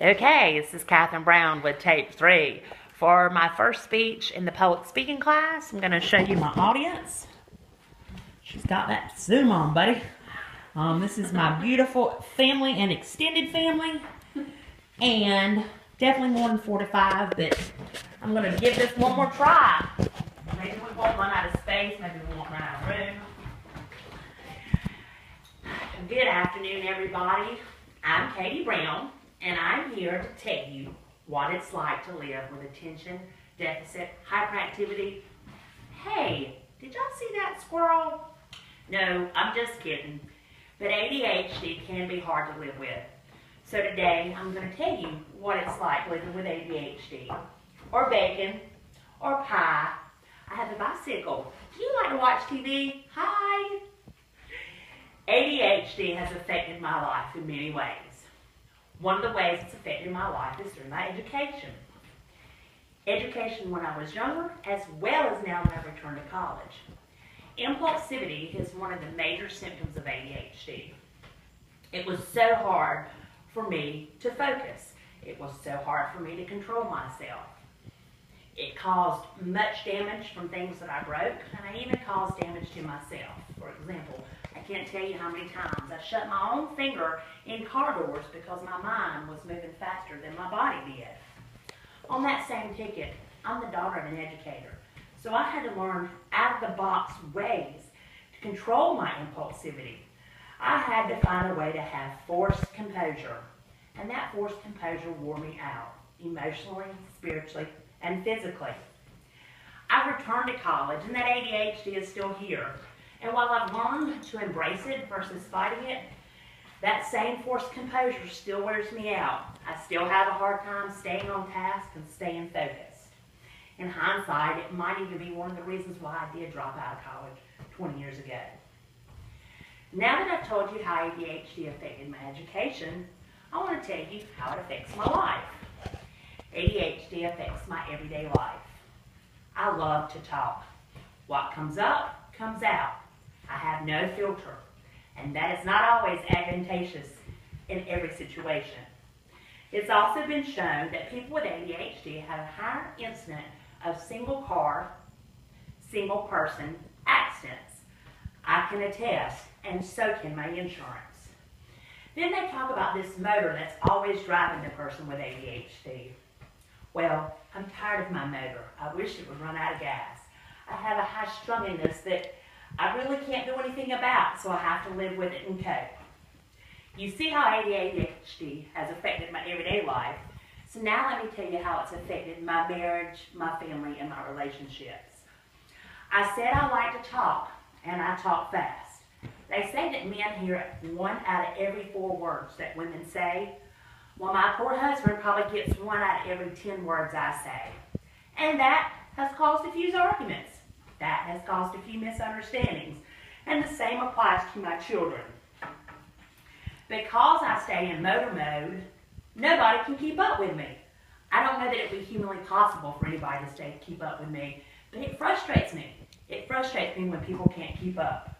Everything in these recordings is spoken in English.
Okay, this is Catherine Brown with tape 3. For my first speech in the public speaking class, I'm going to show you my audience. She's got that Zoom on, buddy. This is my beautiful family and extended family. And definitely more than 45, but I'm going to give this one more try. Maybe we won't run out of space, maybe we won't run out of room. Good afternoon, everybody. I'm Katie Brown, and I'm here to tell you what it's like to live with attention deficit hyperactivity. Hey, did y'all see that squirrel? No, I'm just kidding. But ADHD can be hard to live with. So today, I'm going to tell you what it's like living with ADHD. Or bacon, or pie. I have a bicycle. Do you like to watch TV? Hi! ADHD has affected my life in many ways. One of the ways it's affected my life is through my education. Education when I was younger, as well as now when I returned to college. Impulsivity is one of the major symptoms of ADHD. It was so hard for me to focus. It was so hard for me to control myself. It caused much damage from things that I broke, and I even caused damage to myself. For example, I can't tell you how many times I shut my own finger in car doors because my mind was moving faster than my body did. On that same ticket, I'm the daughter of an educator, so I had to learn out-of-the-box ways to control my impulsivity. I had to find a way to have forced composure, and that forced composure wore me out, emotionally, spiritually, and physically. I've returned to college, and that ADHD is still here. And while I've learned to embrace it versus fighting it, that same forced composure still wears me out. I still have a hard time staying on task and staying focused. In hindsight, it might even be one of the reasons why I did drop out of college 20 years ago. Now that I've told you how ADHD affected my education, I want to tell you how it affects my life. ADHD affects my everyday life. I love to talk. What comes up, comes out. I have no filter, and that is not always advantageous in every situation. It's also been shown that people with ADHD have a higher incidence of single car, single person accidents. I can attest, and so can my insurance. Then they talk about this motor that's always driving the person with ADHD. Well, I'm tired of my motor. I wish it would run out of gas. I have a high strunginess that I really can't do anything about, so I have to live with it and cope. You see how ADHD has affected my everyday life, so now let me tell you how it's affected my marriage, my family, and my relationships. I said I like to talk, and I talk fast. They say that men hear 1 out of every 4 words that women say. Well, my poor husband probably gets 1 out of every 10 words I say. And that has caused a few arguments. That has caused a few misunderstandings. And the same applies to my children. Because I stay in motor mode, nobody can keep up with me. I don't know that it would be humanly possible for anybody to keep up with me, but it frustrates me. It frustrates me when people can't keep up.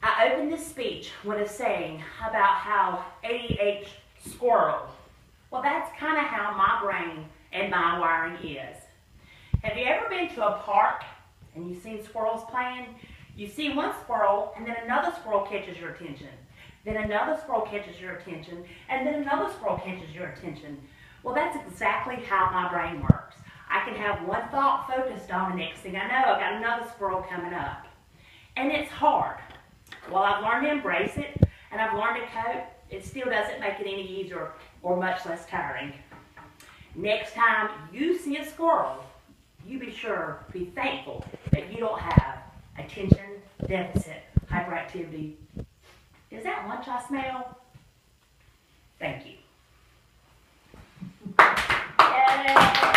I opened this speech with a saying about how ADHD squirrel. Well, that's kind of how my brain and my wiring is. Have you ever been to a park and you've seen squirrels playing? You see one squirrel and then another squirrel catches your attention. Then another squirrel catches your attention and then another squirrel catches your attention. Well, that's exactly how my brain works. I can have one thought focused on, the next thing I know, I've got another squirrel coming up. And it's hard. Well, I've learned to embrace it, and I've learned to cope. It still doesn't make it any easier or much less tiring. Next time you see a squirrel, you be sure to be thankful that you don't have attention deficit hyperactivity. Is that lunch I smell? Thank you. Yay.